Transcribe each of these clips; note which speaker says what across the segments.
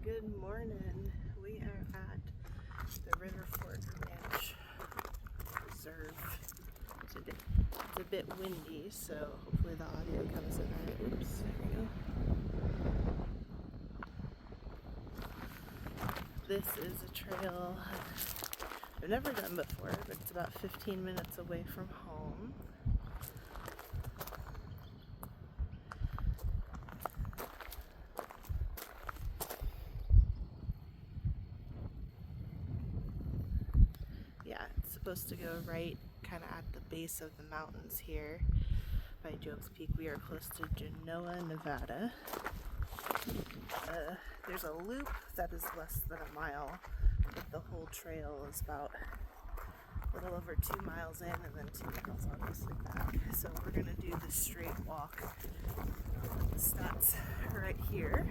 Speaker 1: Good morning. We are at the River Fork Ranch Reserve today. It's a bit windy, so hopefully the audio comes in alright. Oops, there we go. This is a trail I've never done before, but it's about 15 minutes away from home. Yeah, it's supposed to go right kind of at the base of the mountains here by Jones Peak. We are close to Genoa, Nevada. There's a loop that is less than a mile, but the whole trail is about a little over 2 miles in and then 2 miles obviously back. So we're going to do the straight walk. The stats right here,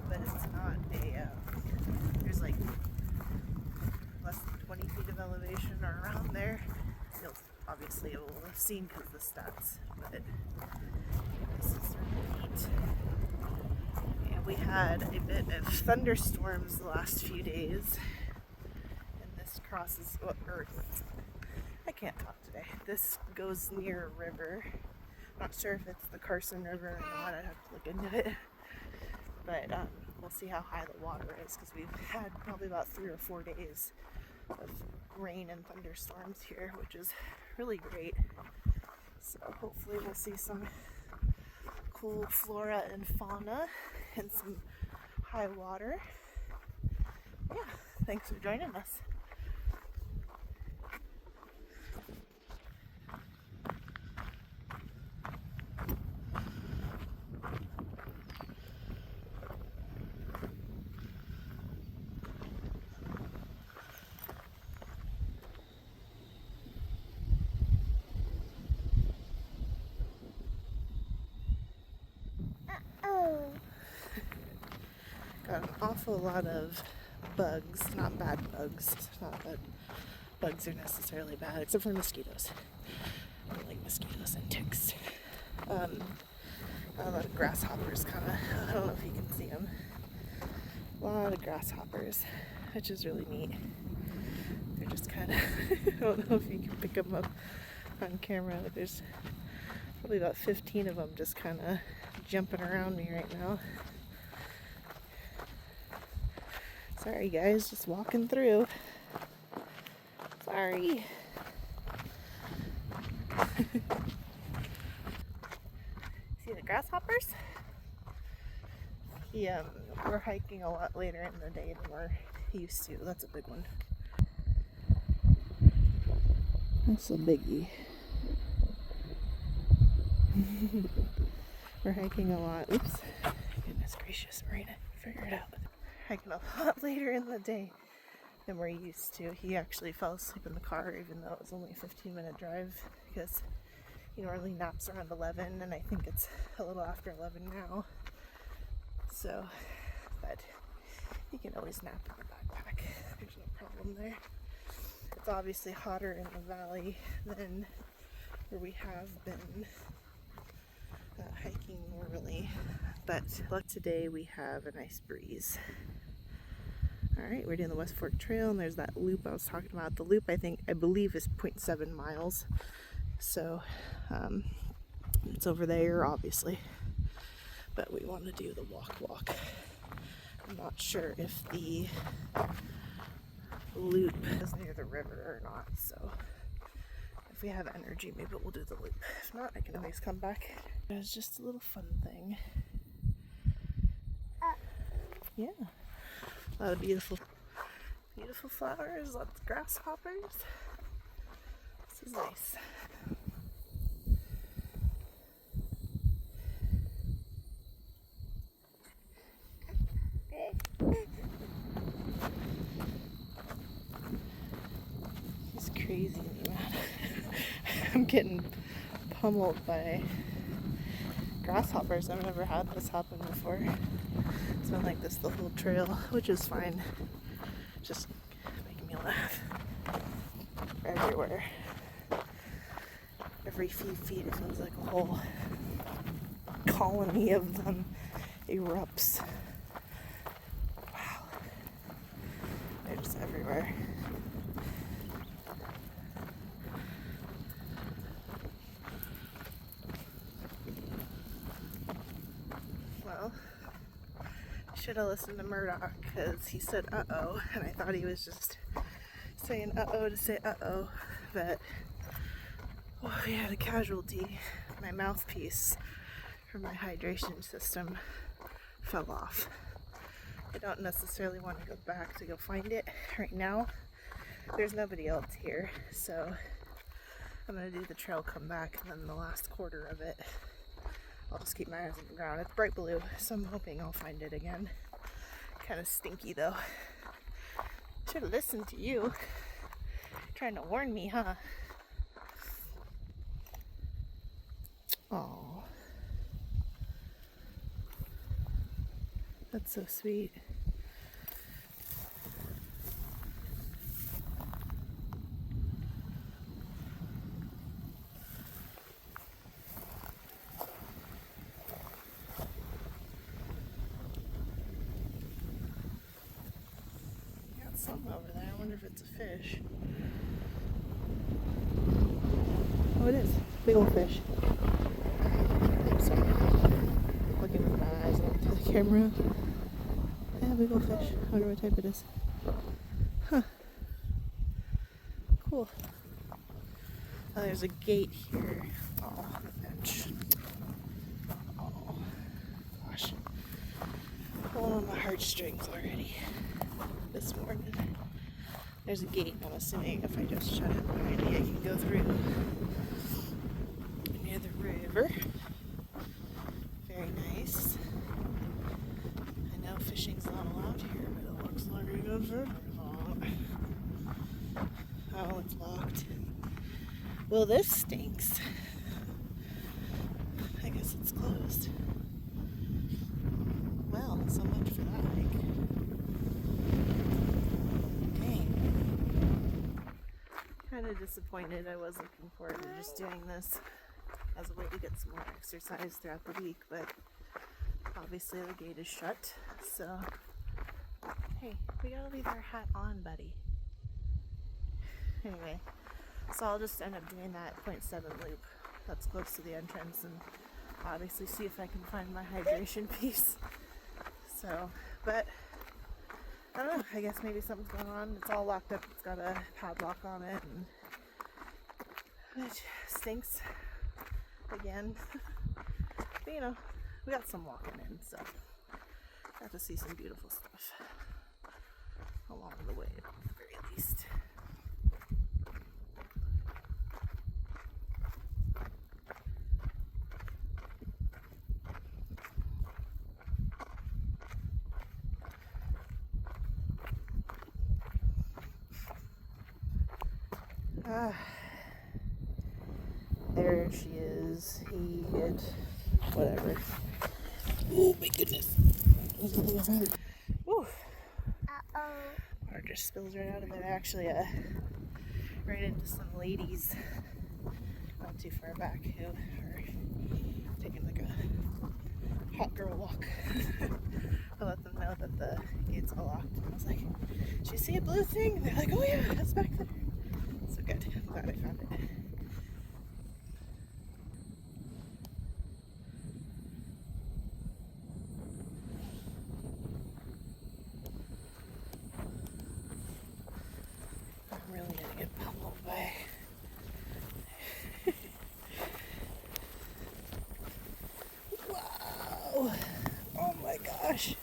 Speaker 1: but it's not a, there's like less than 20 feet of elevation or around there. You'll obviously will have seen because of the stats, but this is really neat. And we had a bit of thunderstorms the last few days, and this crosses, I can't talk today. This goes near a river. Not sure if it's the Carson River or not. I'd have to look into it. But we'll see how high the water is because we've had probably about 3 or 4 days of rain and thunderstorms here, which is really great. So hopefully we'll see some cool flora and fauna and some high water. Yeah, thanks for joining us. Got an awful lot of bugs, not bad bugs, not that bugs are necessarily bad, except for mosquitoes. I don't like mosquitoes and ticks. Got a lot of grasshoppers, I don't know if you can see them. A lot of grasshoppers, which is really neat. They're just I don't know if you can pick them up on camera, but there's probably about 15 of them just jumping around me right now. Sorry guys, just walking through. Sorry. See the grasshoppers? Yeah, we're hiking a lot later in the day than we're used to. That's a big one. That's a biggie. We're hiking a lot. Oops. Goodness gracious, Marina, figure it out. Hiking a lot later in the day than we're used to. He actually fell asleep in the car even though it was only a 15-minute drive because he normally naps around 11 and I think it's a little after 11 now. So, but he can always nap in the backpack. There's no problem there. It's obviously hotter in the valley than where we have been hiking normally, but today we have a nice breeze. Alright, we're doing the West Fork Trail and there's that loop I was talking about. The loop I believe is 0.7 miles, so it's over there obviously, but we want to do the walk. I'm not sure if the loop is near the river or not, so if we have energy maybe we'll do the loop. If not, I can always come back. It's just a little fun thing. Yeah, a lot of beautiful flowers, lots of grasshoppers. This is nice. It's crazy, man. I'm getting pummeled by grasshoppers. I've never had this happen before. It's been like this the whole trail, which is fine. Just making me laugh. Everywhere. Every few feet it feels like a whole colony of them erupts. Well, I should have listened to Murdoch because he said uh-oh, and I thought he was just saying uh-oh to say uh-oh, but we had a casualty. My mouthpiece for my hydration system fell off. I don't necessarily want to go back to go find it right now. There's nobody else here, so I'm going to do the trail come back, and then the last quarter of it, I'll just keep my eyes on the ground. It's bright blue, so I'm hoping I'll find it again. Kind of stinky though. Should have listened to you. Trying to warn me, huh? Oh, that's so sweet. Got something over there. I wonder if it's a fish. Oh, it is. Big old fish. I'm sorry. Looking with my eyes into the camera. Yeah, big old fish. I wonder what type it is. Huh. Cool. Oh, there's a gate here. Oh, the bench. Oh, gosh. Pulling on my heartstrings already this morning. There's a gate. I'm assuming if I just shut it behind me, I can go through near the river. Very nice. I know fishing's not allowed here, but it looks like we go through. Oh, it's locked. Well, this stinks. I guess it's closed. Well, so much for that hike. Dang. Kind of disappointed. I was looking forward to just doing this as a way to get some more exercise throughout the week, but obviously the gate is shut, so hey, we gotta leave our hat on, buddy. Anyway, so I'll just end up doing that 0.7 loop that's close to the entrance and obviously see if I can find my hydration piece. So, but I don't know, I guess maybe something's going on. It's all locked up, it's got a padlock on it, and it stinks again. But you know, we got some walking in, so got to see some beautiful stuff along the way at the very least. There she is. Whatever. Oh my goodness. Woo. Water just spills right out of it. Actually, right into some ladies not too far back who are taking like a hot girl walk. I let them know that the gates are locked. And I was like, "Did you see a blue thing?" And they're like, "Oh yeah, it's back there." So good. I'm glad I found it. I'm really gonna get pummeled by. Wow! Oh my gosh!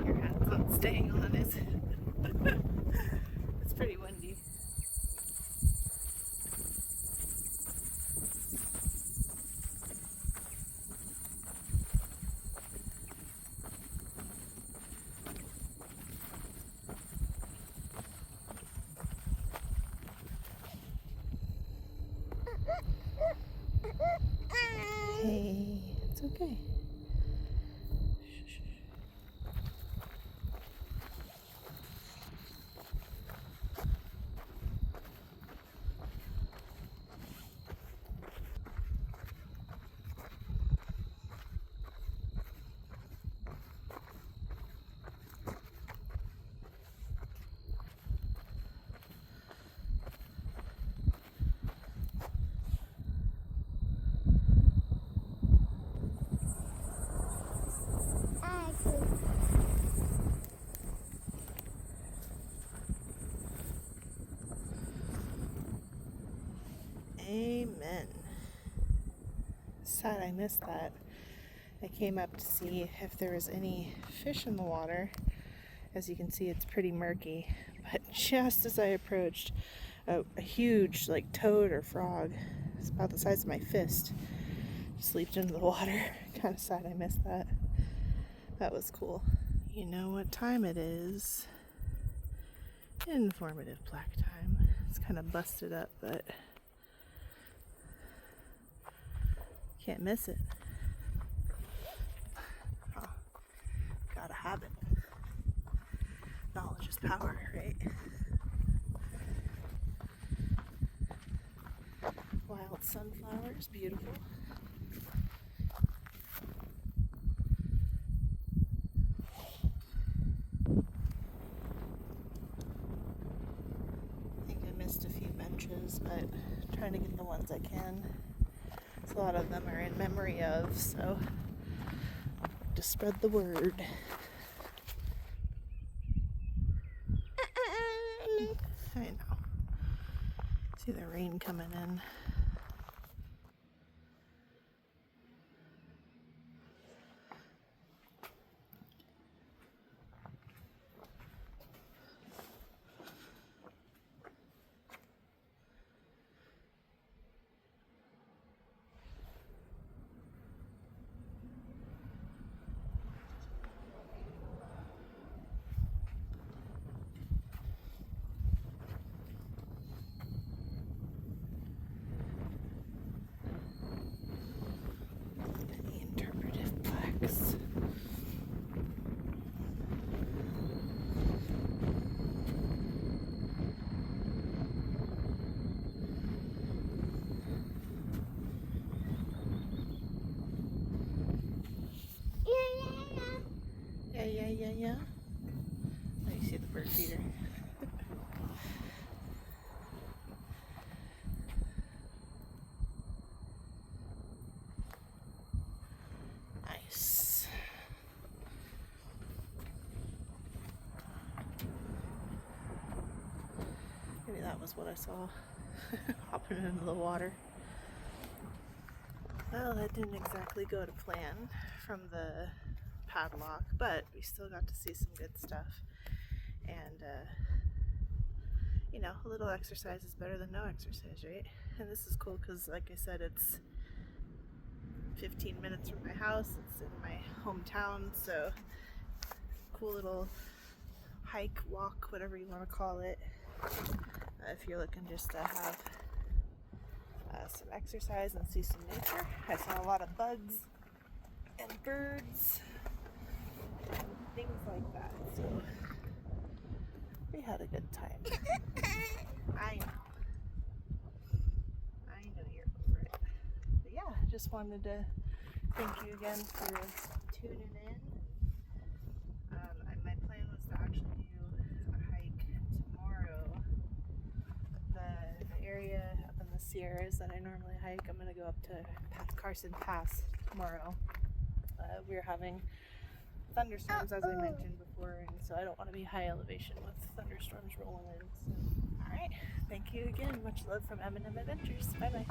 Speaker 1: Your hat's not staying on, is it? It's pretty windy. It's okay. Amen. Sad I missed that. I came up to see if there was any fish in the water. As you can see, it's pretty murky. But just as I approached, a huge like toad or frog, it's about the size of my fist, just leaped into the water. Kind of sad I missed that. That was cool. You know what time it is? Informative plaque time. It's kind of busted up, but can't miss it. Oh, gotta have it. Knowledge is power, right? Wild sunflowers, beautiful. I think I missed a few benches, but trying to get the ones I can. A lot of them are in memory of, so to spread the word. I know. See the rain coming in. Yeah. Oh, you see the bird feeder. Nice. Maybe that was what I saw. Hopping into the water. Well, that didn't exactly go to plan from the Padlock, but we still got to see some good stuff. And you know, a little exercise is better than no exercise, right? And this is cool because, like I said, it's 15 minutes from my house. It's in my hometown, so cool little hike, walk, whatever you want to call it. If you're looking just to have some exercise and see some nature. I saw a lot of bugs and birds and things like that, so we had a good time. I know you're over it. But yeah, just wanted to thank you again for tuning in. My plan was to actually do a hike tomorrow. The area up in the Sierras that I normally hike, I'm going to go up to Carson Pass tomorrow. We're having thunderstorms, as I mentioned before, and so I don't want to be high elevation with thunderstorms rolling in. So, alright, thank you again. Much love from M&M Adventures. Bye bye.